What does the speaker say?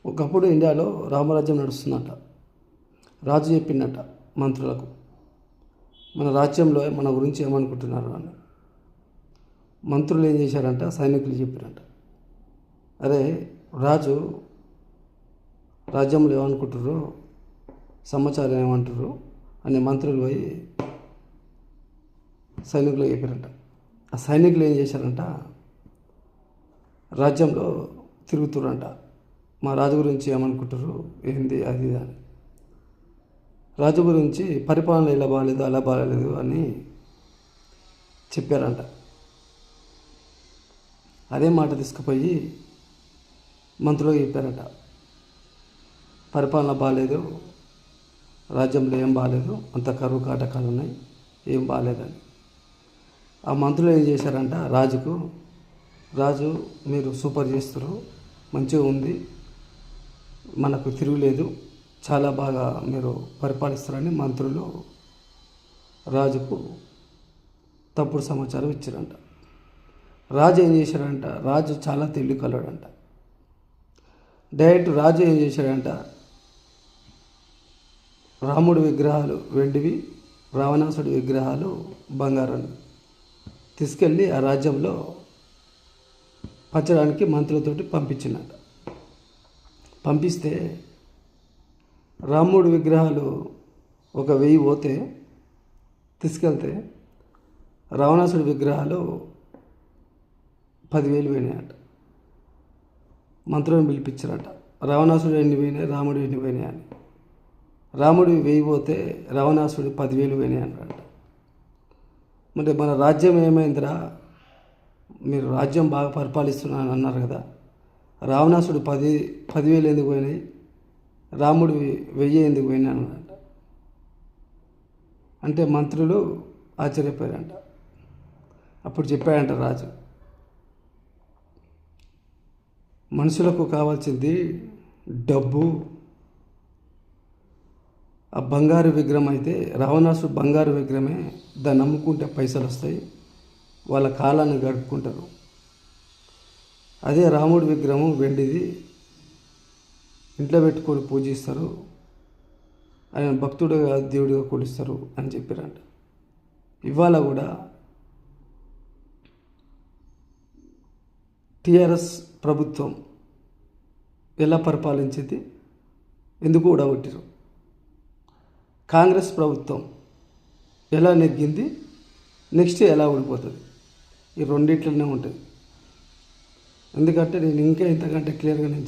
ఒకప్పుడు ఇండియాలో రామరాజ్యం నడుస్తుందట. రాజు చెప్పిందట మంత్రులకు, మన రాజ్యంలో మన గురించి ఏమనుకుంటున్నారు అని. మంత్రులు ఏం చేశారంట, సైనికులు చెప్పారంట, అరే రాజు రాజ్యంలో ఏమనుకుంటారు, సమాచారం ఏమంటారు అని మంత్రులు పోయి సైనికులు చెప్పారంట. ఆ సైనికులు ఏం చేశారంట, రాజ్యంలో తిరుగుతురంట, మా రాజు గురించి ఏమనుకుంటారు, ఏంది అది అని. రాజు గురించి పరిపాలన ఇలా బాగాలేదు అలా బాగాలేదు అని చెప్పారంట. అదే మాట తీసుకుపోయి మంత్రులు చెప్పారట, పరిపాలన బాగాలేదు, రాజ్యంలో ఏం బాగాలేదు, అంత కరువు కాటకాలు ఉన్నాయి, ఏం బాగాలేదని. ఆ మంత్రులు ఏం చేశారంట, రాజు మీరు సూపర్ చేస్తారు, మంచిగా ఉంది, మనకు తిరుగులేదు, చాలా బాగా మీరు పరిపాలిస్తారని మంత్రులు రాజుకు తప్పుడు సమాచారం ఇచ్చారంట. రాజు ఏం చేశాడంట, రాజు చాలా తెలివి కలవాడంట. డైరెక్ట్ రాజు ఏం చేశాడంట, రాముడి విగ్రహాలు వెండివి, రావణాసుడి విగ్రహాలు బంగారం తీసుకెళ్ళి ఆ రాజ్యంలో పంచడానికి మంత్రులతోటి పంపించినట్ట. పంపిస్తే రాముడి విగ్రహాలు 1000 పోతే తీసుకెళ్తే రావణాసుడి విగ్రహాలు 10,000 పోయినాయట. మంత్రులను పిలిపించారట, రావణాసుడు ఎన్ని పోయినాయి, రాముడు ఎన్ని పోయినాయి అని. రాముడు 1000 పోతే రావణాసుడు 10,000 పోయినాయి అన్నారంట. మరి మన రాజ్యం ఏమైందిరా, మీరు రాజ్యం బాగా పరిపాలిస్తున్నాను అన్నారు కదా, రావణాసుడు 10,000 ఎందుకు పోయినాయి, రాముడు 1000 ఎందుకు పోయినాయి అన్నారంట. అంటే మంత్రులు ఆశ్చర్యపోయారంట. అప్పుడు చెప్పాడంట రాజు, మనుషులకు కావాల్సింది డబ్బు. ఆ బంగారు విగ్రహం అయితే రావణాసుడు బంగారు విగ్రహమే, దాన్ని నమ్ముకుంటే పైసలు వస్తాయి, వాళ్ళ కాలాన్ని గడుపుకుంటారు. అదే రాముడి విగ్రహం వెండిది, ఇంట్లో పెట్టుకొని పూజిస్తారు, ఆయన భక్తుడిగా దేవుడిగా కొలుస్తారు అని చెప్పారంట. ఇవాళ కూడా టీఆర్ఎస్ ప్రభుత్వం ఎలా పరిపాలించింది, ఎందుకు ఊడగొట్టారు, కాంగ్రెస్ ప్రభుత్వం ఎలా నెగ్గింది, నెక్స్ట్ ఎలా ఊడిపోతుంది, ఈ రెండిట్లనే ఉంటుంది. ఎందుకంటే నేను ఇంకా ఇంతకంటే క్లియర్గా నేను